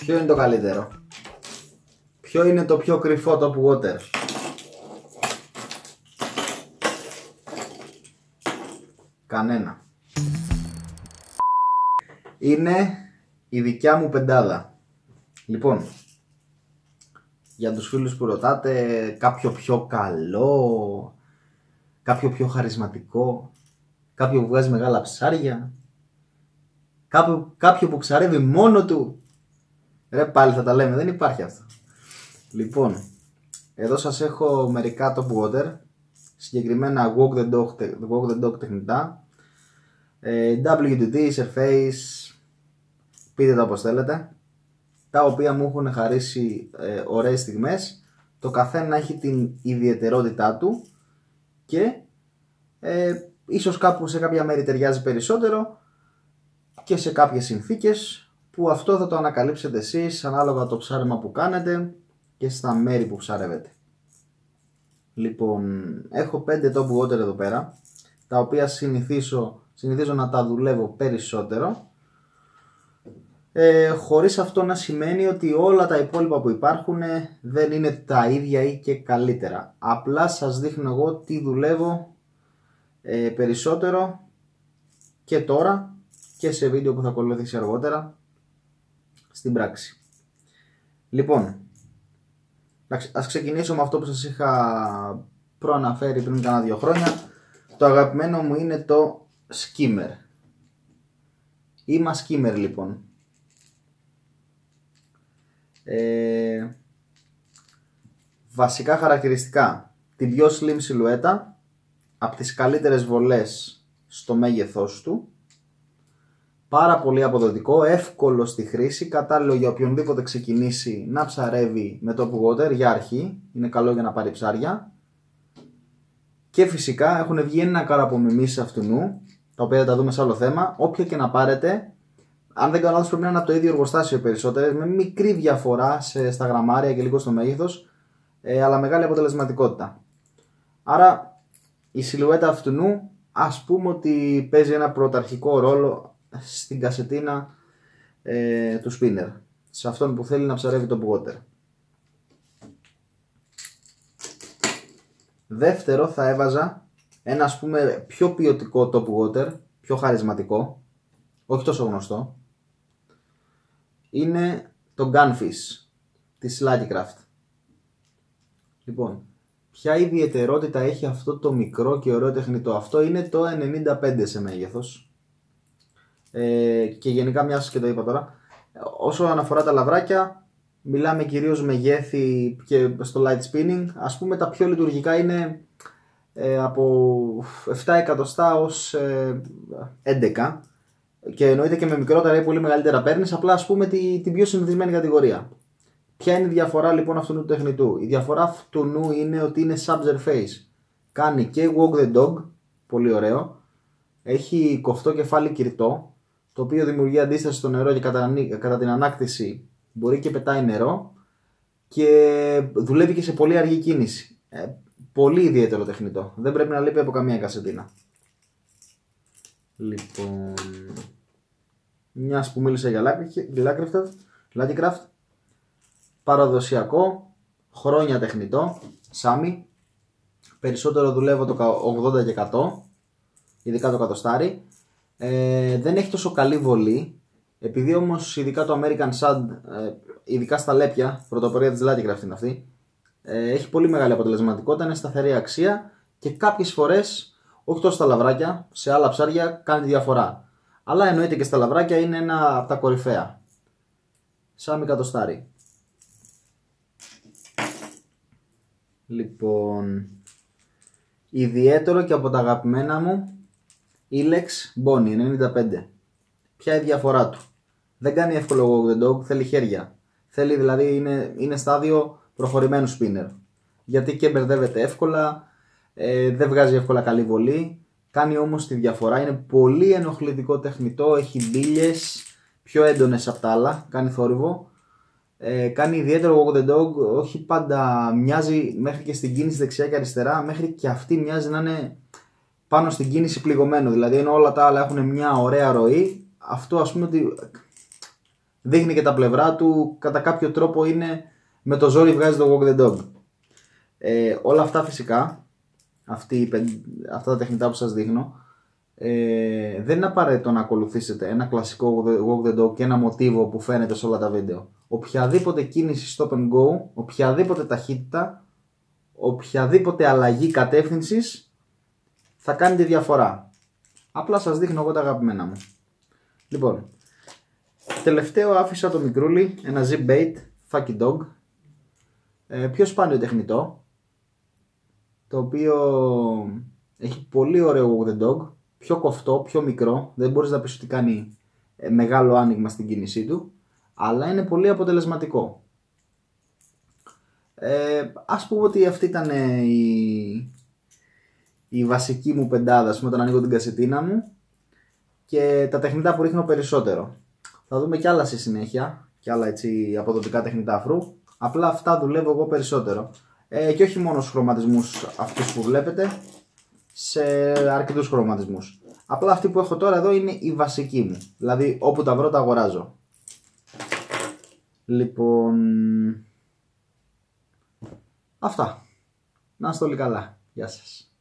Ποιο είναι το καλύτερο? Ποιο είναι το πιο κρυφό top water? Κανένα. Είναι η δικιά μου πεντάδα. Λοιπόν, για τους φίλους που ρωτάτε κάποιο πιο καλό, κάποιο πιο χαρισματικό, κάποιο που βγάζει μεγάλα ψάρια, κάποιο που ψαρεύει μόνο του. Ρε πάλι θα τα λέμε, δεν υπάρχει αυτό. Λοιπόν, εδώ σας έχω μερικά top water, συγκεκριμένα Walk the Dog τεχνητά, WDD, Surface, πείτε τα όπως θέλετε, τα οποία μου έχουν χαρίσει ωραίες στιγμές. Το καθένα έχει την ιδιαιτερότητά του και ίσως κάπου σε κάποια μέρη ταιριάζει περισσότερο και σε κάποιες συνθήκες, που αυτό θα το ανακαλύψετε εσείς ανάλογα το ψάρεμα που κάνετε και στα μέρη που ψαρεύετε. Λοιπόν, έχω 5 top water εδώ πέρα, τα οποία συνηθίζω να τα δουλεύω περισσότερο, χωρίς αυτό να σημαίνει ότι όλα τα υπόλοιπα που υπάρχουν δεν είναι τα ίδια ή και καλύτερα. Απλά σας δείχνω εγώ τι δουλεύω περισσότερο και τώρα και σε βίντεο που θα ακολουθήσει αργότερα στην πράξη. Λοιπόν, ας ξεκινήσω με αυτό που σας είχα προαναφέρει πριν κάνα 2 χρόνια. Το αγαπημένο μου είναι το skimmer. Είμαι skimmer λοιπόν. Βασικά χαρακτηριστικά: την πιο slim σιλουέτα, από τις καλύτερες βολές στο μέγεθός του, πάρα πολύ αποδοτικό, εύκολο στη χρήση, κατάλληλο για οποιονδήποτε ξεκινήσει να ψαρεύει με top water για αρχή, είναι καλό για να πάρει ψάρια. Και φυσικά έχουν βγει ένα κάρο από μιμήσεις αυτού, τα οποία θα τα δούμε σε άλλο θέμα. Όποια και να πάρετε, αν δεν κάνω λάθος, πρέπει να είναι από το ίδιο εργοστάσιο περισσότερες, με μικρή διαφορά στα γραμμάρια και λίγο στο μέγεθος, αλλά μεγάλη αποτελεσματικότητα. Άρα η σιλουέτα αυτού ας πούμε ότι παίζει ένα πρωταρχικό ρόλο στην κασετίνα του spinner, σε αυτόν που θέλει να ψαρεύει top water. Δεύτερο, θα έβαζα ένα ας πούμε πιο ποιοτικό top water, πιο χαρισματικό, όχι τόσο γνωστό. Είναι το Gunfish της Lucky Craft. Λοιπόν, ποια ιδιαιτερότητα έχει αυτό το μικρό και ωραίο τεχνητό? Αυτό είναι το 95 σε μέγεθος. Και γενικά, μιας και το είπα τώρα, όσο αναφορά τα λαβράκια, μιλάμε κυρίως μεγέθη και στο light spinning. Ας πούμε τα πιο λειτουργικά είναι από 7 εκατοστά ως 11, και εννοείται και με μικρότερα ή πολύ μεγαλύτερα παίρνεις, απλά ας πούμε την πιο συνηθισμένη κατηγορία. Ποια είναι η διαφορά λοιπόν αυτού του τεχνητού? Η διαφορά αυτού είναι ότι είναι subsurface. Κάνει και walk the dog, πολύ ωραίο. Έχει κοφτό κεφάλι κυρτό, το οποίο δημιουργεί αντίσταση στο νερό και κατά την ανάκτηση μπορεί και πετάει νερό, και δουλεύει και σε πολύ αργή κίνηση. Πολύ ιδιαίτερο τεχνητό. Δεν πρέπει να λείπει από καμία κασετίνα. Λοιπόν, μιας που μίλησα για Lucky Craft, παραδοσιακό, χρόνια τεχνητό, Σάμι. Περισσότερο δουλεύω το 80 και 100, ειδικά το κατοστάρι. Δεν έχει τόσο καλή βολή, επειδή όμως ειδικά το American Shad, ειδικά στα λέπια, πρωτοπορία της Lucky Craft είναι αυτή, έχει πολύ μεγάλη αποτελεσματικότητα, είναι σταθερή αξία και κάποιες φορές, όχι τόσο στα λαβράκια, σε άλλα ψάρια κάνει διαφορά. Αλλά εννοείται και στα λαβράκια είναι ένα από τα κορυφαία. Σάμι κατοστάρι. Λοιπόν, ιδιαίτερο και από τα αγαπημένα μου, Ilex Bonnie 95. Ποια είναι η διαφορά του? Δεν κάνει εύκολο walk the dog, θέλει χέρια. Θέλει δηλαδή, είναι στάδιο προχωρημένου spinner. Γιατί και μπερδεύεται εύκολα, δεν βγάζει εύκολα καλή βολή. Κάνει όμως τη διαφορά, είναι πολύ ενοχλητικό τεχνητό, έχει μπίλιες πιο έντονες από τα άλλα, κάνει θόρυβο. Κάνει ιδιαίτερο walk the dog, όχι πάντα μοιάζει, μέχρι και στην κίνηση δεξιά και αριστερά, μέχρι και αυτή μοιάζει να είναι πάνω στην κίνηση πληγωμένο. Δηλαδή ενώ όλα τα άλλα έχουν μια ωραία ροή, αυτό ας πούμε ότι δείχνει και τα πλευρά του, κατά κάποιο τρόπο είναι με το ζόρι βγάζει το walk the dog. Όλα αυτά φυσικά, αυτά τα τεχνητά που σας δείχνω, δεν είναι απαραίτητο να ακολουθήσετε ένα κλασικό walk the dog και ένα μοτίβο που φαίνεται σε όλα τα βίντεο. Οποιαδήποτε κίνηση stop and go, οποιαδήποτε ταχύτητα, οποιαδήποτε αλλαγή κατεύθυνσης θα κάνει τη διαφορά. Απλά σας δείχνω εγώ τα αγαπημένα μου. Λοιπόν, τελευταίο άφησα το μικρούλι, ένα zip bait, Fucky Dog, πιο σπάνιο τεχνητό, το οποίο έχει πολύ ωραίο walk the dog, πιο κοφτό, πιο μικρό, δεν μπορείς να πεις ότι κάνει μεγάλο άνοιγμα στην κίνησή του, αλλά είναι πολύ αποτελεσματικό. Ας πούμε ότι αυτή ήταν η βασική μου πεντάδα όταν ανοίγω την κασετίνα μου και τα τεχνητά που ρίχνω περισσότερο. Θα δούμε κι άλλα στη συνέχεια, κι άλλα έτσι αποδοτικά τεχνητά αφρού. Απλά αυτά δουλεύω εγώ περισσότερο. Και όχι μόνο στους χρωματισμούς αυτούς που βλέπετε, σε αρκετούς χρωματισμούς. Απλά αυτοί που έχω τώρα εδώ είναι η βασική μου. Δηλαδή όπου τα βρω τα αγοράζω. Λοιπόν, αυτά. Να είστε όλοι καλά. Γεια σας.